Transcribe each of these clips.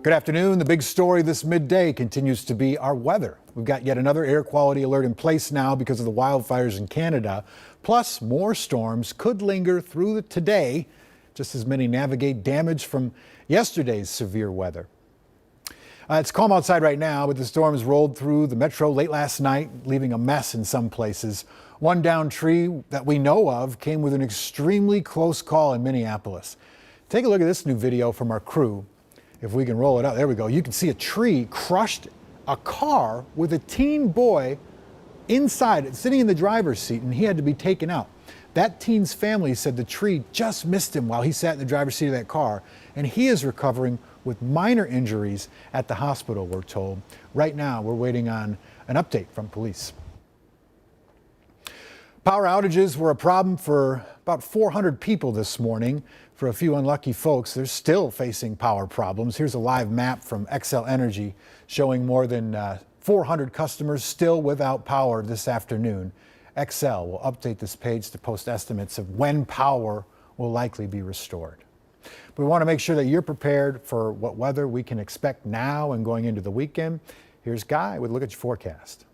Good afternoon. The big story this midday continues to be our weather. We've got yet another air quality alert in place now because of the wildfires in Canada. Plus, more storms could linger through today, just as many navigate damage from yesterday's severe weather. It's calm outside right now, but the storms rolled through the metro late last night, leaving a mess in some places. One downed tree that we know of came with an extremely close call in Minneapolis. Take a look at this new video from our crew. If we can roll it up, there we go. You can see a tree crushed a car with a teen boy inside, sitting in the driver's seat, and he had to be taken out. That teen's family said the tree just missed him while he sat in the driver's seat of that car, and he is recovering with minor injuries at the hospital, we're told. Right now, we're waiting on an update from police. Power outages were a problem for about 400 people this morning. For a few unlucky folks, they're still facing power problems. Here's a live map from Xcel Energy showing more than 400 customers still without power this afternoon. Xcel will update this page to post estimates of when power will likely be restored. We want to make sure that you're prepared for what weather we can expect now and going into the weekend. Here's Guy with a look at your forecast.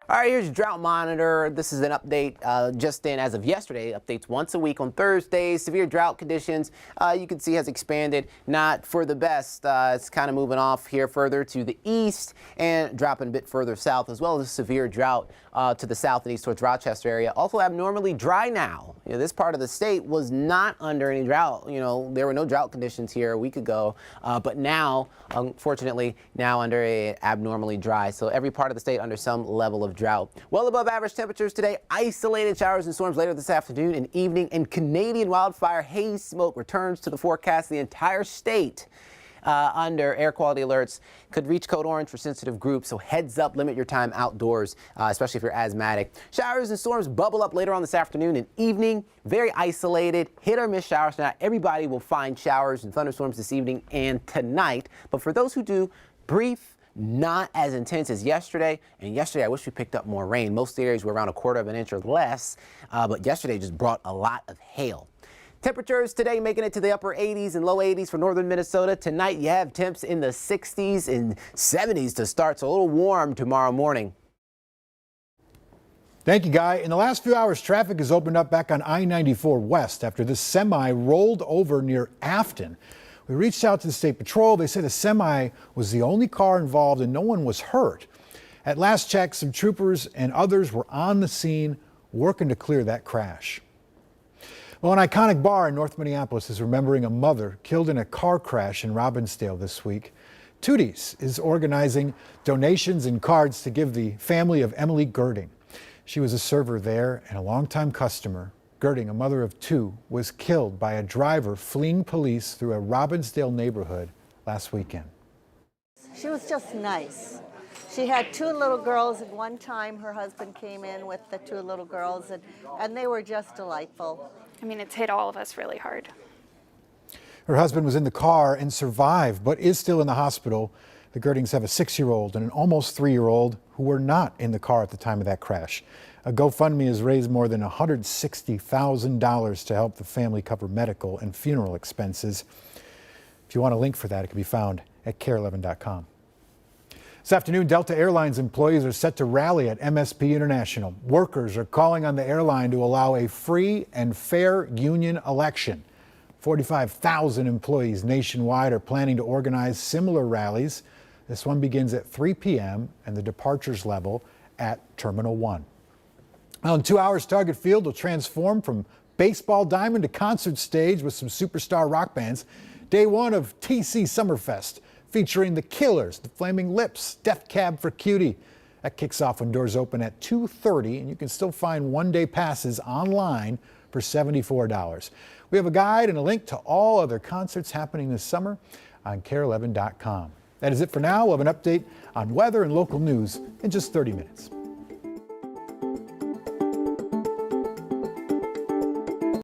All right, here's your drought monitor. This is an update just in as of yesterday. Updates once a week on Thursdays. Severe drought conditions you can see has expanded, not for the best. It's kind of moving off here further to the east and dropping a bit further south, as well as severe drought to the south and east towards Rochester area. Also abnormally dry now. This part of the state was not under any drought. There were no drought conditions here a week ago, but now, unfortunately, now under a abnormally dry. So every part of the state under some level of drought. Well above average temperatures today. Isolated showers and storms later this afternoon and evening, and Canadian wildfire haze smoke returns to the forecast. The entire state under air quality alerts could reach code orange for sensitive groups, so heads up, limit your time outdoors, especially if you're asthmatic. Showers and storms bubble up later on this afternoon and evening. Very isolated, hit or miss showers. Not everybody will find showers and thunderstorms this evening and tonight, but for those who do, brief, not as intense as yesterday. And yesterday, I wish we picked up more rain. Most areas were around 1/4 inch or less, but yesterday just brought a lot of hail. Temperatures today making it to the upper 80s and low 80s for northern Minnesota. Tonight, you have temps in the 60s and 70s to start, so a little warm tomorrow morning. Thank you, Guy. In the last few hours, traffic has opened up back on I-94 West after this semi rolled over near Afton. We reached out to the State Patrol. They said the semi was the only car involved and no one was hurt. At last check, some troopers and others were on the scene working to clear that crash. Well, an iconic bar in North Minneapolis is remembering a mother killed in a car crash in Robbinsdale this week. Tooties is organizing donations and cards to give the family of Emily Girding. She was a server there and a longtime customer. Girding, a mother of two, was killed by a driver fleeing police through a Robbinsdale neighborhood last weekend. She was just nice. She had two little girls, and one time her husband came in with the two little girls, and they were just delightful. I mean, it's hit all of us really hard. Her husband was in the car and survived, but is still in the hospital. The Girdings have a 6-year-old and an almost 3-year-old who were not in the car at the time of that crash. A GoFundMe has raised more than $160,000 to help the family cover medical and funeral expenses. If you want a link for that, it can be found at KARE11.com. This afternoon, Delta Airlines employees are set to rally at MSP International. Workers are calling on the airline to allow a free and fair union election. 45,000 employees nationwide are planning to organize similar rallies. This one begins at 3 p.m. and the departures level at Terminal 1. Now, in 2 hours, Target Field will transform from baseball diamond to concert stage with some superstar rock bands. Day one of TC Summerfest, featuring The Killers, The Flaming Lips, Death Cab for Cutie. That kicks off when doors open at 2:30, and you can still find one-day passes online for $74. We have a guide and a link to all other concerts happening this summer on KARE11.com. That is it for now. We'll have an update on weather and local news in just 30 minutes.